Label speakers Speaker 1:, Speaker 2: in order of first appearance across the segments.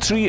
Speaker 1: 3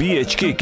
Speaker 1: BHK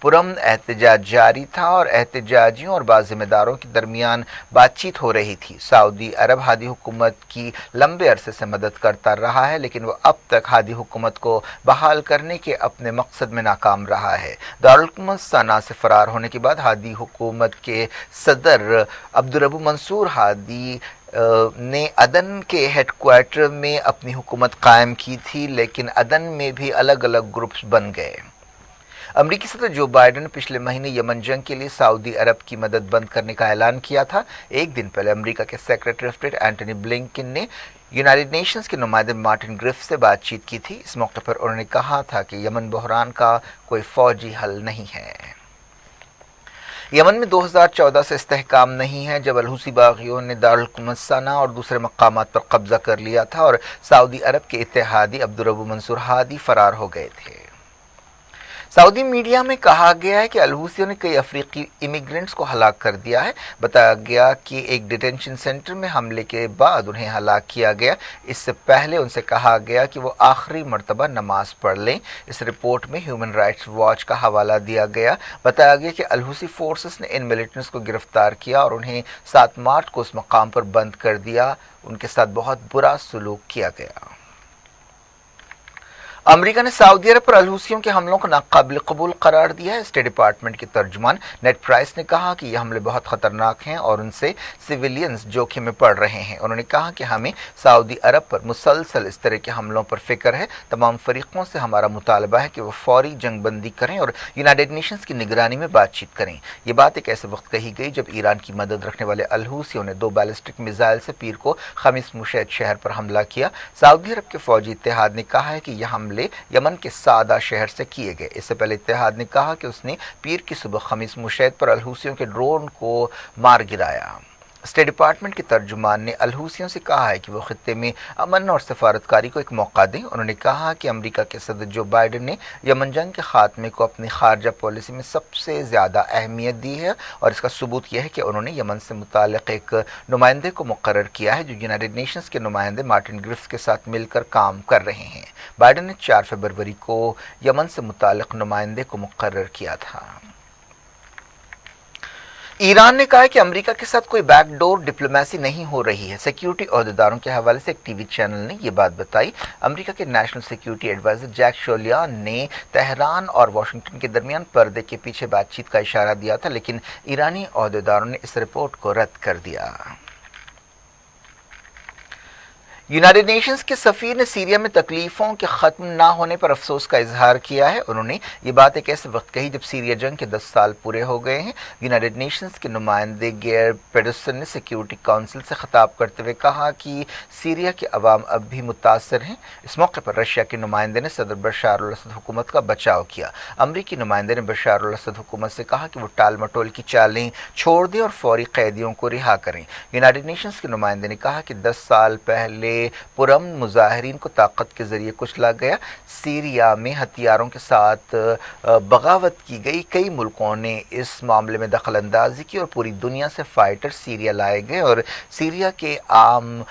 Speaker 2: پرامن احتجاج جاری تھا اور احتجاجیوں اور بعض ذمہ داروں کے درمیان بات چیت ہو رہی تھی۔ سعودی عرب ہادی حکومت کی لمبے عرصے سے مدد کرتا رہا ہے، لیکن وہ اب تک ہادی حکومت کو بحال کرنے کے اپنے مقصد میں ناکام رہا ہے۔ دارالحکومت صنعاء سے فرار ہونے کے بعد ہادی حکومت کے صدر عبدالرب منصور ہادی نے عدن کے ہیڈ کوارٹر میں اپنی حکومت قائم کی تھی، لیکن عدن میں بھی الگ الگ گروپس بن گئے۔ امریکی صدر جو بائیڈن نے پچھلے مہینے یمن جنگ کے لیے سعودی عرب کی مدد بند کرنے کا اعلان کیا تھا۔ ایک دن پہلے امریکہ کے secretary of state Antony Blinken نے یونائیٹڈ نیشنز کے نمائندے مارٹن گرفٹس سے بات چیت کی تھی۔ اس موقع پر انہوں نے کہا تھا کہ یمن بحران کا کوئی فوجی حل نہیں ہے۔ یمن میں 2014 سے استحکام نہیں ہے، جب الحوثی باغیوں نے دارالحکومت صنعاء اور دوسرے مقامات پر قبضہ کر لیا تھا اور سعودی عرب کے اتحادی عبدالرب منصور ہادی فرار ہو گئے تھے۔ سعودی میڈیا میں کہا گیا ہے کہ الحوثیوں نے کئی افریقی امیگرنٹس کو ہلاک کر دیا ہے۔ بتایا گیا کہ ایک ڈیٹینشن سینٹر میں حملے کے بعد انہیں ہلاک کیا گیا۔ اس سے پہلے ان سے کہا گیا کہ وہ آخری مرتبہ نماز پڑھ لیں۔ اس رپورٹ میں ہیومن رائٹس واچ کا حوالہ دیا گیا۔ بتایا گیا کہ الحوثی فورسز نے ان ملیٹنٹس کو گرفتار کیا اور انہیں 7 مارچ کو اس مقام پر بند کر دیا۔ ان کے ساتھ بہت برا سلوک کیا گیا۔ امریکہ نے سعودی عرب پر الحوثیوں کے حملوں کو ناقابل قبول قرار دیا ہے۔ اسٹیٹ ڈپارٹمنٹ کے ترجمان نیڈ پرائس نے کہا کہ یہ حملے بہت خطرناک ہیں اور ان سے سویلینز جوخم میں پڑ رہے ہیں۔ انہوں نے کہا کہ ہمیں سعودی عرب پر مسلسل اس طرح کے حملوں پر فکر ہے۔ تمام فریقوں سے ہمارا مطالبہ ہے کہ وہ فوری جنگ بندی کریں اور یونائیٹڈ نیشنز کی نگرانی میں بات چیت کریں۔ یہ بات ایک ایسے وقت کہی گئی جب ایران کی مدد رکھنے والے الحوثیوں نے 2 بیلسٹک میزائل سے پیر کو خمیس مشہد شہر پر حملہ کیا۔ سعودی عرب کے فوجی اتحاد نے کہا ہے کہ یہ حملے یمن کے سعدہ شہر سے کیے گئے۔ اس سے پہلے اتحاد نے کہا کہ اس نے پیر کی صبح خمیس مشہد پر الحوثیوں کے ڈرون کو مار گرایا۔ اسٹیٹ ڈپارٹمنٹ کے ترجمان نے الحوثیوں سے کہا ہے کہ وہ خطے میں امن اور سفارتکاری کو ایک موقع دیں۔ انہوں نے کہا کہ امریکہ کے صدر جو بائیڈن نے یمن جنگ کے خاتمے کو اپنی خارجہ پالیسی میں سب سے زیادہ اہمیت دی ہے، اور اس کا ثبوت یہ ہے کہ انہوں نے یمن سے متعلق ایک نمائندے کو مقرر کیا ہے جو یونائیٹڈ نیشنز کے نمائندے مارٹن گرفٹس کے ساتھ مل کر کام کر رہے ہیں۔ بائیڈن نے 4 فروری کو یمن سے متعلق نمائندے کو مقرر کیا تھا۔ ایران نے کہا ہے کہ امریکہ کے ساتھ کوئی بیک ڈور ڈپلومیسی نہیں ہو رہی ہے۔ سیکیورٹی عہدیداروں کے حوالے سے ایک ٹی وی چینل نے یہ بات بتائی۔ امریکہ کے نیشنل سیکیورٹی ایڈوائزر جیک شولیان نے تہران اور واشنگٹن کے درمیان پردے کے پیچھے بات چیت کا اشارہ دیا تھا، لیکن ایرانی عہدیداروں نے اس رپورٹ کو رد کر دیا۔ یونائیٹڈ نیشنز کے سفیر نے سیریا میں تکلیفوں کے ختم نہ ہونے پر افسوس کا اظہار کیا ہے۔ انہوں نے یہ بات ایک ایسے وقت کہی جب سیریا جنگ کے 10 سال پورے ہو گئے ہیں۔ یونائیٹڈ نیشنز کے نمائندے گیئر پیڈرسن نے سیکیورٹی کونسل سے خطاب کرتے ہوئے کہا کہ سیریا کے عوام اب بھی متاثر ہیں۔ اس موقع پر رشیا کے نمائندے نے صدر بشار الاسد حکومت کا بچاؤ کیا۔ امریکی نمائندے نے بشار الاسد حکومت سے کہا کہ وہ ٹال مٹول کی چالیں چھوڑ دیں اور فوری قیدیوں کو رہا کریں۔ یونائیٹڈ نیشنز کے نمائندے نے کہا کہ 10 سال پہلے پرامن مظاہرین کو طاقت کے ذریعے کچلا گیا۔ سیریا میں ہتھیاروں کے ساتھ بغاوت کی گئی۔ کئی ملکوں نے اس معاملے میں دخل اندازی کی اور پوری دنیا سے فائٹر سیریا لائے گئے اور سیریا کے عام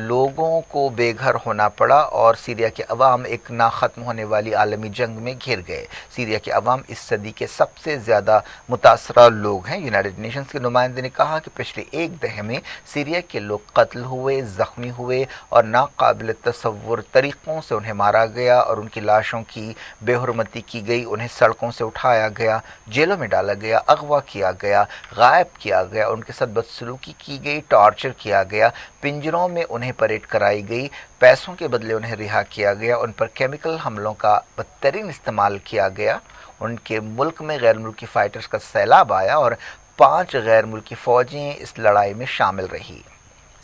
Speaker 2: لوگوں کو بے گھر ہونا پڑا اور سیریا کے عوام ایک نہ ختم ہونے والی عالمی جنگ میں گھر گئے۔ سیریا کے عوام اس صدی کے سب سے زیادہ متاثرہ لوگ ہیں۔ یونائیٹڈ نیشنز کے نمائندے نے کہا کہ پچھلے 1 دہے میں سیریا کے لوگ قتل ہوئے، زخمی ہوئے اور ناقابل تصور طریقوں سے انہیں مارا گیا اور ان کی لاشوں کی بے حرمتی کی گئی، انہیں سڑکوں سے اٹھایا گیا، جیلوں میں ڈالا گیا، اغوا کیا گیا، غائب کیا گیا، ان کے ساتھ بدسلوکی کی گئی، ٹارچر کیا گیا، پنجروں میں انہیں پریڈ کرائی گئی، پیسوں کے بدلے انہیں رہا کیا گیا، ان پر کیمیکل حملوں کا بدترین استعمال کیا گیا، ان کے ملک میں غیر ملکی فائٹرز کا سیلاب آیا اور 5 غیر ملکی فوجیں اس لڑائی میں شامل رہی۔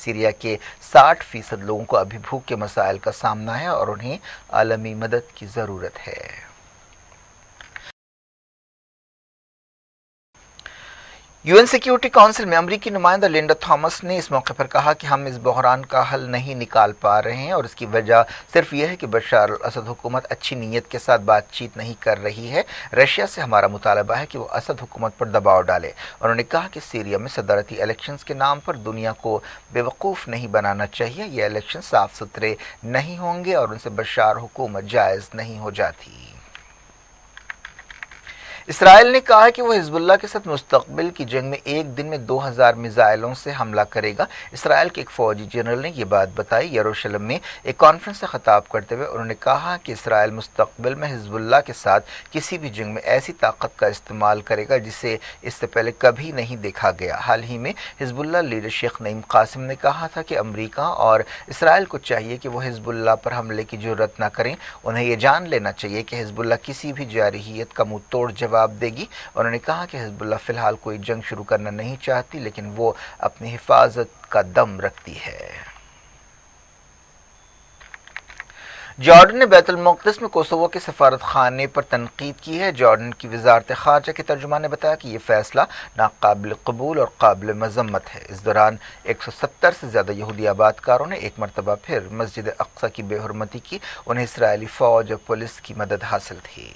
Speaker 2: سیریا کے 60% لوگوں کو ابھی بھوک کے مسائل کا سامنا ہے اور انہیں عالمی مدد کی ضرورت ہے۔ یو این سیکیورٹی کونسل میں امریکی نمائندہ لنڈا تھامس نے اس موقع پر کہا کہ ہم اس بحران کا حل نہیں نکال پا رہے ہیں اور اس کی وجہ صرف یہ ہے کہ بشار الاسد حکومت اچھی نیت کے ساتھ بات چیت نہیں کر رہی ہے۔ رشیا سے ہمارا مطالبہ ہے کہ وہ اسد حکومت پر دباؤ ڈالے۔ انہوں نے کہا کہ سیریا میں صدارتی الیکشنز کے نام پر دنیا کو بیوقوف نہیں بنانا چاہیے۔ یہ الیکشن صاف ستھرے نہیں ہوں گے اور ان سے بشار حکومت جائز نہیں ہو جاتی۔ اسرائیل نے کہا ہے کہ وہ حزب اللہ کے ساتھ مستقبل کی جنگ میں ایک دن میں 2000 میزائلوں سے حملہ کرے گا۔ اسرائیل کے ایک فوجی جنرل نے یہ بات بتائی یروشلم میں ایک کانفرنس سے خطاب کرتے ہوئے۔ انہوں نے کہا کہ اسرائیل مستقبل میں حزب اللہ کے ساتھ کسی بھی جنگ میں ایسی طاقت کا استعمال کرے گا جسے اس سے پہلے کبھی نہیں دیکھا گیا۔ حال ہی میں حزب اللہ لیڈر شیخ نعیم قاسم نے کہا تھا کہ امریکہ اور اسرائیل کو چاہیے کہ وہ حزب اللہ پر حملے کی جرات نہ کریں۔ انہیں یہ جان لینا چاہیے کہ حزب اللہ کسی بھی جارحیت کا منہ توڑ جواب دے گی۔ انہوں نے کہا کہ حزب اللہ فی الحال کوئی جنگ شروع کرنا نہیں چاہتی، لیکن وہ اپنی حفاظت کا دم رکھتی ہے۔ جارڈن نے بیت المقدس میں کوسوو کے سفارت خانے پر تنقید کی ہے۔ جارڈن کی وزارت خارجہ کے ترجمان نے بتایا کہ یہ فیصلہ ناقابل قبول اور قابل مذمت ہے۔ اس دوران 170 سے زیادہ یہودی آباد کاروں نے ایک مرتبہ پھر مسجد اقصی کی بے حرمتی کی۔ انہیں اسرائیلی فوج اور پولیس کی مدد حاصل تھی۔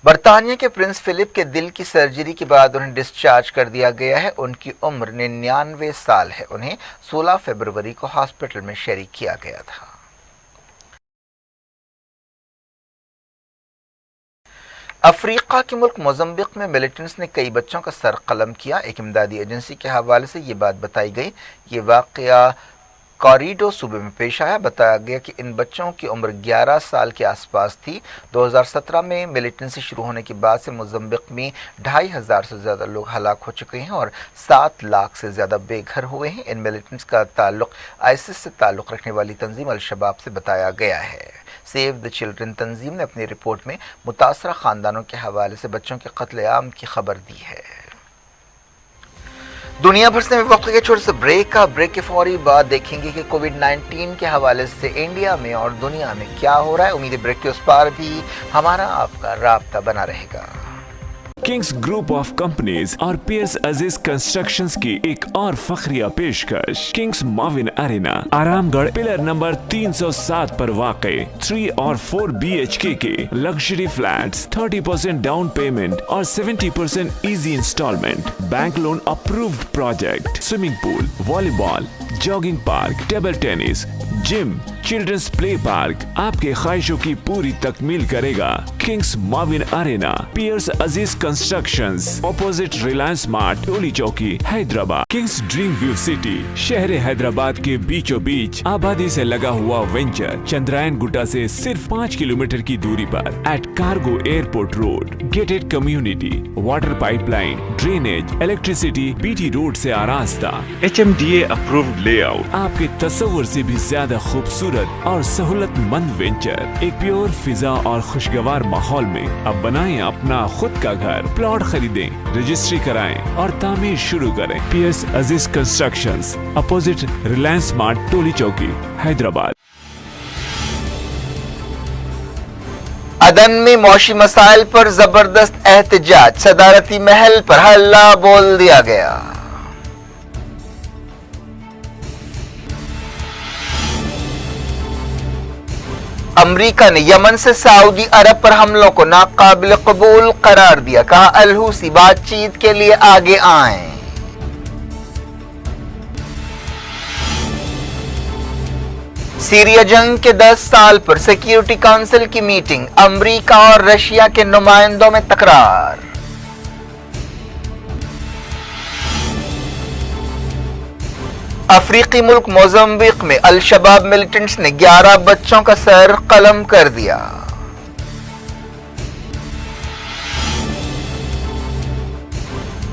Speaker 2: برطانیہ کے پرنس فلپ کے دل کی سرجری کے بعد انہیں ڈسچارج کر دیا گیا ہے۔ ان کی عمر 99 سال ہے۔ انہیں 16 فروری کو ہاسپٹل میں شریک کیا گیا تھا۔ افریقہ کے ملک موزمبیق میں ملیٹنٹس نے کئی بچوں کا سر قلم کیا۔ ایک امدادی ایجنسی کے حوالے سے یہ بات بتائی گئی۔ یہ واقعہ کوریڈو صوبے میں پیش آیا۔ بتایا گیا کہ ان بچوں کی عمر 11 سال کے آس پاس تھی۔ 2017 میں ملیٹنسی شروع ہونے کے بعد سے موزمبیق میں 2500 سے زیادہ لوگ ہلاک ہو چکے ہیں اور 7 لاکھ سے زیادہ بے گھر ہوئے ہیں۔ ان ملیٹنٹس کا تعلق آئیسس سے تعلق رکھنے والی تنظیم الشباب سے بتایا گیا ہے۔ سیو دی چلڈرن تنظیم نے اپنی رپورٹ میں متاثرہ خاندانوں کے حوالے سے بچوں کے قتل عام کی خبر دی ہے۔ دنیا بھر سے میں وقت کے چھوٹے سے بریک کے فوری بعد دیکھیں گے کہ کووڈ-19 کے حوالے سے انڈیا میں اور دنیا میں کیا ہو رہا ہے۔ امید ہے بریک کے اس پار بھی ہمارا آپ کا رابطہ بنا رہے گا۔
Speaker 1: کنگز گروپ آف کمپنیز اور پیئرس عزیز کنسٹرکشنز کی ایک اور فخریہ پیشکش کنگز ماون ارینا آرام گڑھ پلر نمبر 307 پر واقع 3 اور 4 BHK کے لگژری فلیٹس 30% ڈاؤن پیمنٹ اور 70% easy installment, bank loan approved project, swimming pool, volleyball, jogging park, table tennis, gym, children's play park آپ کے خواہشوں کی پوری تکمیل کرے گا۔ کنگز ماون ارینا، پیئرس Aziz constructions, opposite Reliance Mart, Toli Chowki, Hyderabad. Kings Dream View City, شہر حیدرآباد کے بیچوں بیچ آبادی سے لگا ہوا وینچر، چندرائن گٹا سے صرف 5 کلومیٹر کی دوری پر at cargo airport road, gated community, water pipe line, drainage, electricity, BT road سے آراستہ، HMDA اپرووڈ لے آؤٹ، آپ کے تصور سے بھی زیادہ خوبصورت اور سہولت مند وینچر، ایک پیور فضا اور خوشگوار ماحول میں اب بنائیں اپنا خود کا گھر۔ پلاٹ خریدیں، رجسٹری کرائیں اور تعمیر شروع کریں۔ Periods Aziz constructions, opposite Reliance Mart, Toli Chowki, Hyderabad.
Speaker 2: عدن میں معاشی مسائل پر زبردست احتجاج، صدارتی محل پر ہلہ بول دیا گیا۔ امریکہ نے یمن سے سعودی عرب پر حملوں کو ناقابل قبول قرار دیا۔ کہا الحوثی بات چیت کے لیے آگے آئیں۔ سیریا جنگ کے 10 سال پر سیکیورٹی کونسل کی میٹنگ، امریکہ اور رشیا کے نمائندوں میں تکرار۔ افریقی ملک موزمبیق میں الشباب ملیٹنٹس نے 11 بچوں کا سر قلم کر دیا۔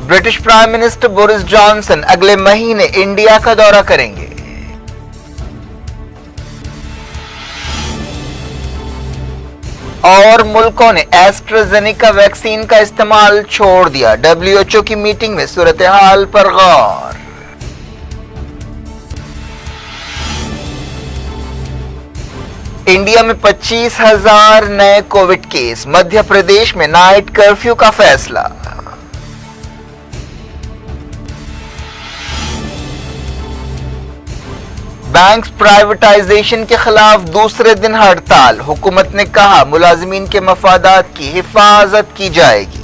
Speaker 2: British prime minister Boris Johnson اگلے مہینے انڈیا کا دورہ کریں گے۔ اور ملکوں نے ایسٹرازینیکا ویکسین کا استعمال چھوڑ دیا۔ WHO کی میٹنگ میں صورتحال پر غور۔ انڈیا میں 25,000 نئے کووڈ کیس، مدھیہ پردیش میں نائٹ کرفیو کا فیصلہ۔ بینکس پرائیویٹائزیشن کے خلاف دوسرے دن ہڑتال، حکومت نے کہا ملازمین کے مفادات کی حفاظت کی جائے گی۔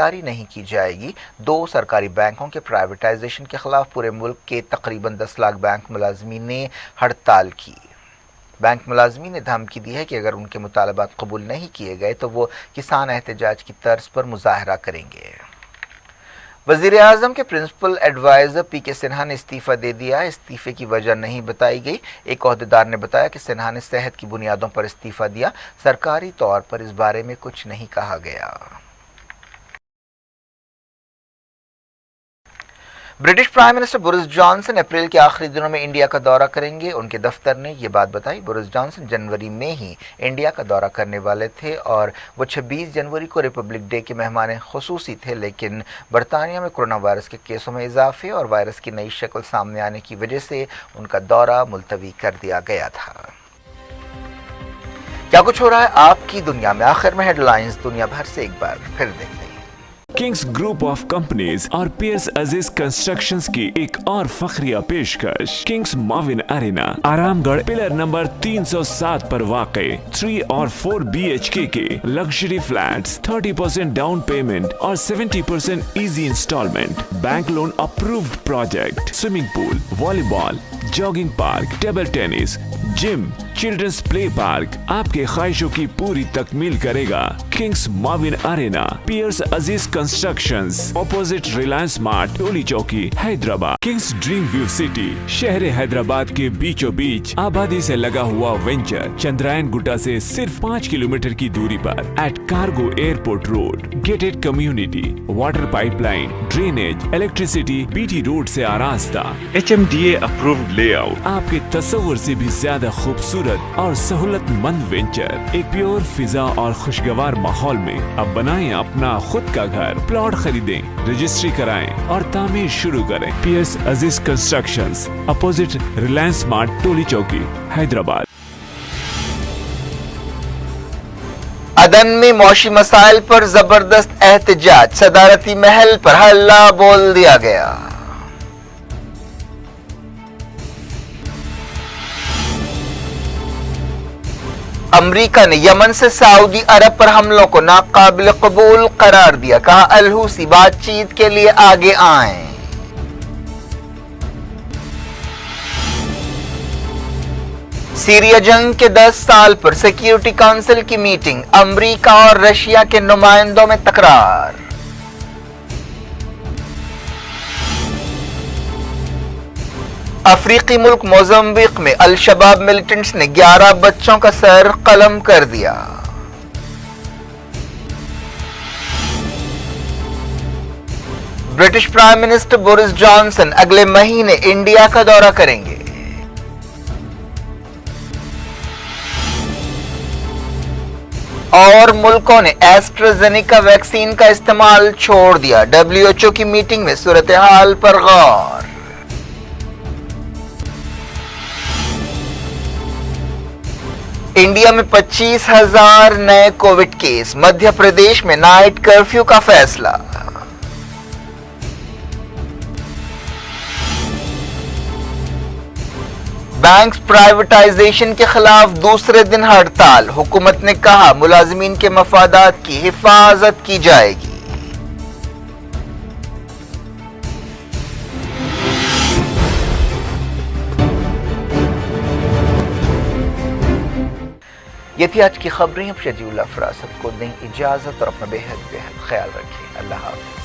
Speaker 2: بدکاری نہیں کی جائے گی۔ 2 سرکاری بینکوں کے پرائیویٹائزیشن کے خلاف پورے ملک کے تقریباً 10 لاکھ بینک ملازمین نے ہڑتال کی۔ بینک ملازمین نے دھمکی دی ہے کہ اگر ان کے مطالبات قبول نہیں کیے گئے تو وہ کسان احتجاج کی طرز پر مظاہرہ کریں گے۔ وزیر اعظم کے پرنسپل ایڈوائزر پی کے سنہا نے استعفیٰ دے دیا ہے۔ استعفے کی وجہ نہیں بتائی گئی۔ ایک عہدیدار نے بتایا کہ سنہا نے صحت کی بنیادوں پر استعفیٰ دیا، سرکاری طور پر اس بارے میں کچھ نہیں کہا گیا۔ British prime minister Boris Johnson April کے آخری دنوں میں انڈیا کا دورہ کریں گے۔ ان کے دفتر نے یہ بات بتائی۔ بورس جانسن جنوری میں ہی انڈیا کا دورہ کرنے والے تھے اور وہ 26 جنوری کو ریپبلک ڈے کے مہمان خصوصی تھے، لیکن برطانیہ میں کورونا وائرس کے کیسوں میں اضافے اور وائرس کی نئی شکل سامنے آنے کی وجہ سے ان کا دورہ ملتوی کر دیا گیا تھا۔ کیا کچھ ہو رہا ہے آپ کی دنیا میں؟ آخر میں ہیڈ لائنز دنیا بھر سے ایک بار پھر دیکھتے ہیں۔
Speaker 1: کنگز گروپ آف کمپنیز اور پیئرس عزیز کنسٹرکشنز کی ایک اور فخریہ پیشکش، کنگز ماون ارینا آرام گڑھ پلر نمبر 307 پر واقع 3 اور 4 BHK کے لگژری فلیٹس، 30% ڈاؤن پیمنٹ اور 70% easy installment, bank loan approved project, swimming pool, volleyball, jogging park, table tennis, gym, children's play park آپ کے خواہشوں کی پوری تکمیل کرے گا۔ کنگز ماون ارینا، پیئرس Aziz constructions, opposite Reliance Mart, Toli Chowki, Hyderabad. Kings Dream View City, شہر حیدرآباد کے بیچوں بیچ آبادی سے لگا ہوا وینچر، چندرائن گٹا سے صرف 5 کلومیٹر کی دوری پر، at cargo airport road, gated community, water pipe line, drainage, electricity, BT road سے آراستہ، HMDA اپرووڈ لے آؤٹ، آپ کے تصور سے بھی زیادہ خوبصورت اور سہولت مند وینچر، ایک پیور فضا اور خوشگوار ماحول میں۔ اب بنائیں اپنا خود کا گھر، پلاٹ خریدیں، رجسٹری کرائیں اور تعمیر شروع کریں۔ Periods Aziz constructions, opposite Reliance Mart, Toli Chowki, Hyderabad.
Speaker 2: عدن میں معاشی مسائل پر زبردست احتجاج، صدارتی محل پر ہلہ بول دیا گیا۔ امریکہ نے یمن سے سعودی عرب پر حملوں کو ناقابل قبول قرار دیا، کہا الحوثی بات چیت کے لیے آگے آئیں۔ سیریا جنگ کے 10 سال پر سیکیورٹی کونسل کی میٹنگ، امریکہ اور رشیا کے نمائندوں میں تکرار۔ افریقی ملک موزمبیق میں الشباب ملیٹنٹس نے 11 بچوں کا سر قلم کر دیا۔ British prime minister Boris Johnson اگلے مہینے انڈیا کا دورہ کریں گے۔ اور ملکوں نے ایسٹرازینیکا ویکسین کا استعمال چھوڑ دیا، WHO کی میٹنگ میں صورتحال پر غور۔ انڈیا میں 25,000 نئے کووڈ کیس، مدھیہ پردیش میں نائٹ کرفیو کا فیصلہ۔ بینکس پرائیویٹائزیشن کے خلاف دوسرے دن ہڑتال، حکومت نے کہا ملازمین کے مفادات کی حفاظت کی جائے گی۔ یہ تھی آج کی خبریں۔ اب شجیع اللہ فراست کو دیں اجازت اور اپنا بے حد خیال رکھیں۔ اللہ حافظ۔